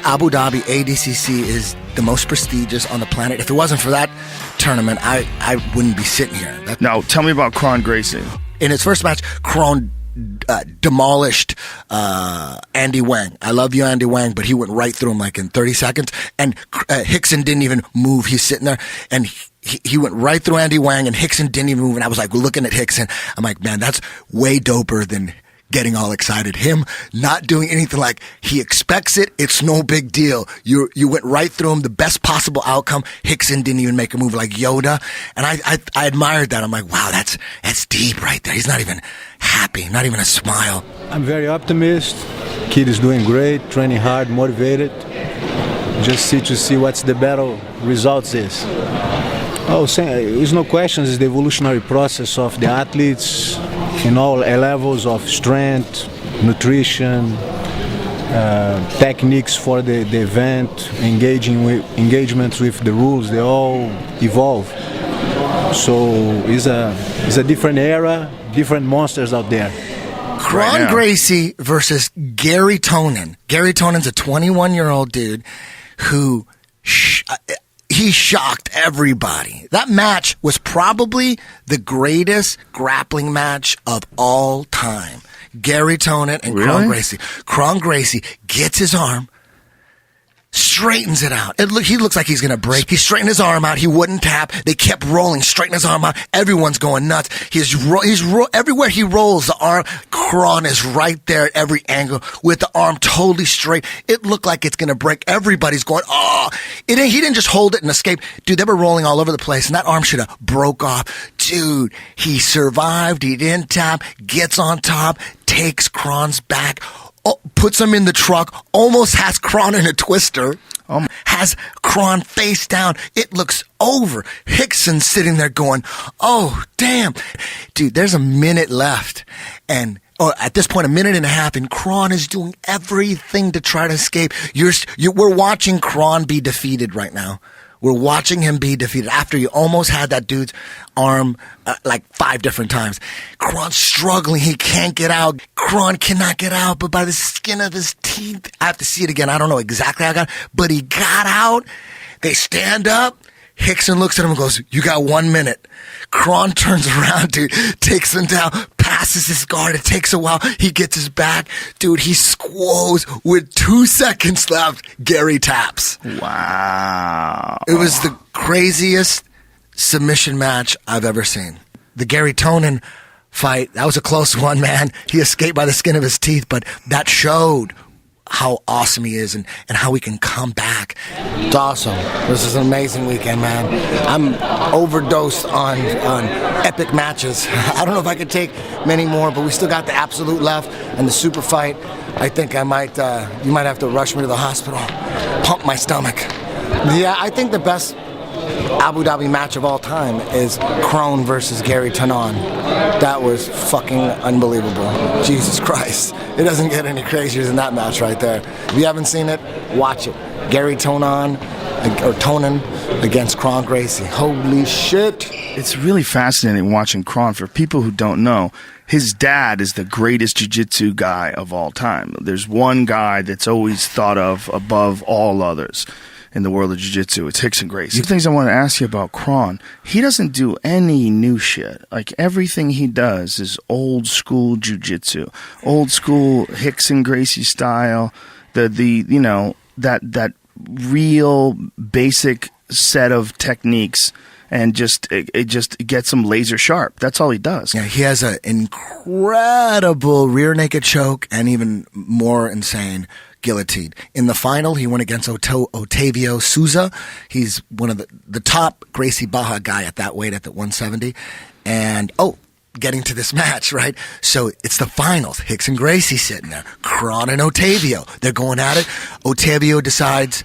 Abu Dhabi ADCC is the most prestigious on the planet. If it wasn't for that tournament, I wouldn't be sitting here. Now, tell me about Kron Gracie. In his first match, Kron demolished Andy Wang. I love you, Andy Wang, but he went right through him like in 30 seconds. And Rickson didn't even move. He's sitting there, and he went right through Andy Wang, and Rickson didn't even move. And I was like looking at Rickson. I'm like, man, that's way doper than getting all excited. Him not doing anything, like he expects it. It's no big deal. You went right through him. The best possible outcome. Rickson didn't even make a move like Yoda. And I admired that. I'm like, wow, that's deep right there. He's not even happy, not even a smile. I'm very optimistic. Kid is doing great, training hard, motivated. Just to see what's the battle results is. Oh, there's no questions. It's the evolutionary process of the athletes in all levels of strength, nutrition, techniques for the event, engagement with the rules. They all evolve. So it's a different era, different monsters out there. Kron Gracie versus Gary Tonin. Gary Tonin's a 21-year-old dude who he shocked everybody. That match was probably the greatest grappling match of all time. Gary Tonin and Kron Gracie. Kron Gracie gets his arm, straightens it out. He looks like he's going to break. He straightened his arm out. He wouldn't tap. They kept rolling, straighten his arm out. Everyone's going nuts. Everywhere he rolls, the arm, Kron is right there at every angle with the arm totally straight. It looked like it's going to break. Everybody's going, oh! He didn't just hold it and escape. Dude, they were rolling all over the place, and that arm should have broke off. Dude, he survived. He didn't tap. Gets on top. Takes Kron's back. Puts him in the truck, almost has Kron in a twister, has Kron face down. It looks over. Rickson's sitting there going, oh, damn. Dude, there's a minute left. And at this point, a minute and a half, and Kron is doing everything to try to escape. We're watching Kron be defeated right now. We're watching him be defeated after you almost had that dude's arm like 5 different times. Kron's struggling. He can't get out. Kron cannot get out, but by the skin of his teeth. I have to see it again. I don't know exactly how I got it, but he got out. They stand up. Rickson looks at him and goes, you got 1 minute. Kron turns around, dude, takes him down, passes his guard. It takes a while. He gets his back. Dude, he squoze with 2 seconds left. Gary taps. Wow. It was the craziest submission match I've ever seen. The Gary Tonin fight, that was a close one, man. He escaped by the skin of his teeth, but that showed how awesome he is and how he can come back. It's awesome. This is an amazing weekend, man. I'm overdosed on epic matches. I don't know if I could take many more, but we still got the absolute left and the super fight. I think you might have to rush me to the hospital, pump my stomach. Yeah, I think the best Abu Dhabi match of all time is Kron versus Gary Tonin. That was fucking unbelievable. Jesus Christ. It doesn't get any crazier than that match right there. If you haven't seen it, watch it. Gary Tonin against Kron Gracie. Holy shit. It's really fascinating watching Kron. For people who don't know, his dad is the greatest jiu-jitsu guy of all time. There's one guy that's always thought of above all others in the world of jiu-jitsu. It's Rickson Gracie. The things I want to ask you about Kron, he doesn't do any new shit. Like, everything he does is old school jiu-jitsu, old school Rickson Gracie style, that real basic set of techniques, and it just gets him laser sharp. That's all he does. Yeah, he has an incredible rear naked choke and even more insane guillotine. In the final, he went against Otavio Souza. He's one of the top Gracie Baja guy at that weight, at the 170. And, getting to this match, right? So it's the finals. Rickson Gracie sitting there. Kron and Otavio. They're going at it. Otavio decides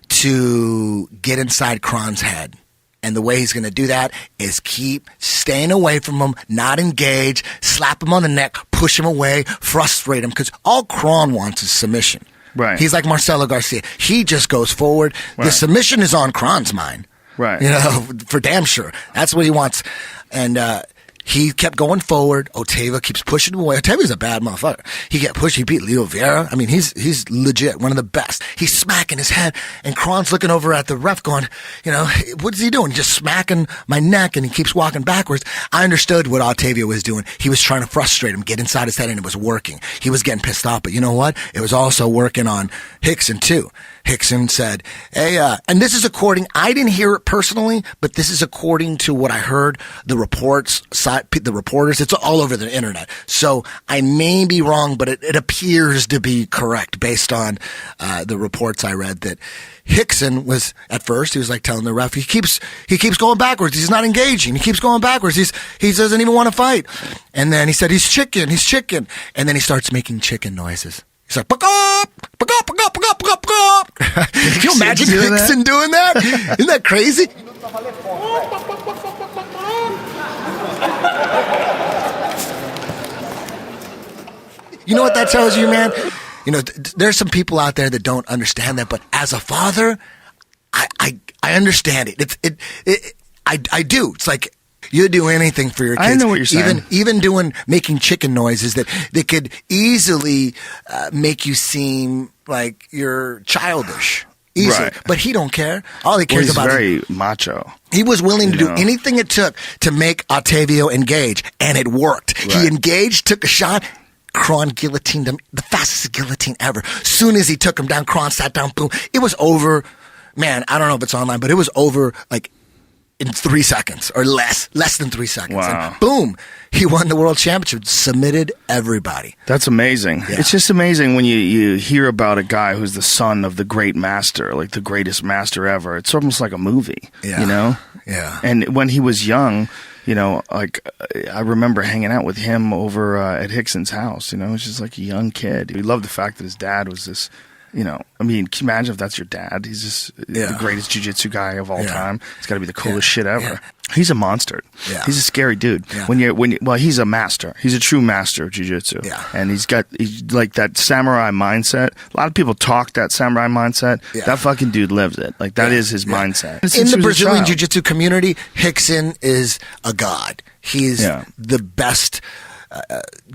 to get inside Kron's head. And the way he's going to do that is keep staying away from him, not engage, slap him on the neck, push him away, frustrate him, because all Kron wants is submission. Right. He's like Marcelo Garcia. He just goes forward. Right. The submission is on Kron's mind. Right. For damn sure. That's what he wants. And he kept going forward. Otavio keeps pushing him away. Otavio's a bad motherfucker. He kept pushing. He beat Leo Vieira. I mean, he's legit one of the best. He's smacking his head, and Kron's looking over at the ref going, you know, what is he doing? Just smacking my neck, and he keeps walking backwards. I understood what Otavio was doing. He was trying to frustrate him, get inside his head, and it was working. He was getting pissed off, but you know what? It was also working on Rickson too. Rickson said, hey, and this is according, I didn't hear it personally, but this is according to what I heard, the reporters, it's all over the internet. So I may be wrong, but it appears to be correct based on the reports I read, that Rickson was, at first, he was like telling the ref, he keeps going backwards. He's not engaging. He keeps going backwards. He doesn't even want to fight. And then he said, he's chicken. And then he starts making chicken noises. He's like, "Pagop, pagop, pagop, pagop, pagop, pagop." Can you imagine Rickson doing that? Isn't that crazy? You know what that tells you, man? You know, there's some people out there that don't understand that, but as a father, I understand it. I do. It's like, you do anything for your kids. I know what you're saying. Even making chicken noises that could easily make you seem like you're childish. Easily. Right. But he don't care. All he cares about is very macho. He was willing to do anything it took to make Otavio engage, and it worked. Right. He engaged, took a shot. Kron guillotined him, the fastest guillotine ever. Soon as he took him down, Kron sat down, boom. It was over. Man, I don't know if it's online, but it was over like in 3 seconds or less than 3 seconds. Wow. And boom, he won the world championship, submitted everybody. That's amazing. Yeah. It's just amazing when you hear about a guy who's the son of the great master, like the greatest master ever. It's almost like a movie, you know? Yeah. And when he was young, you know, like I remember hanging out with him over at Rickson's house, you know, it's just like a young kid. He loved the fact that his dad was this, you know, I mean, can you imagine if that's your dad? He's just the greatest jiu-jitsu guy of all time. He's got to be the coolest shit ever. Yeah. He's a monster. Yeah. He's a scary dude. Yeah. Well, he's a master. He's a true master of jiu-jitsu. Yeah. And he's like that samurai mindset. A lot of people talk that samurai mindset. Yeah. That fucking dude lives it. Like that is his mindset. In the Brazilian jiu-jitsu community, Rickson is a god. He's the best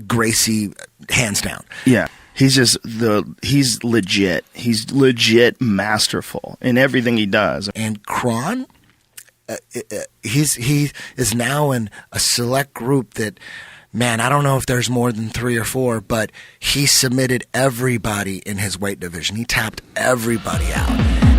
Gracie, hands down. Yeah. He's legit. He's legit masterful in everything he does. And Kron, he is now in a select group that, man, I don't know if there's more than 3 or 4, but he submitted everybody in his weight division. He tapped everybody out.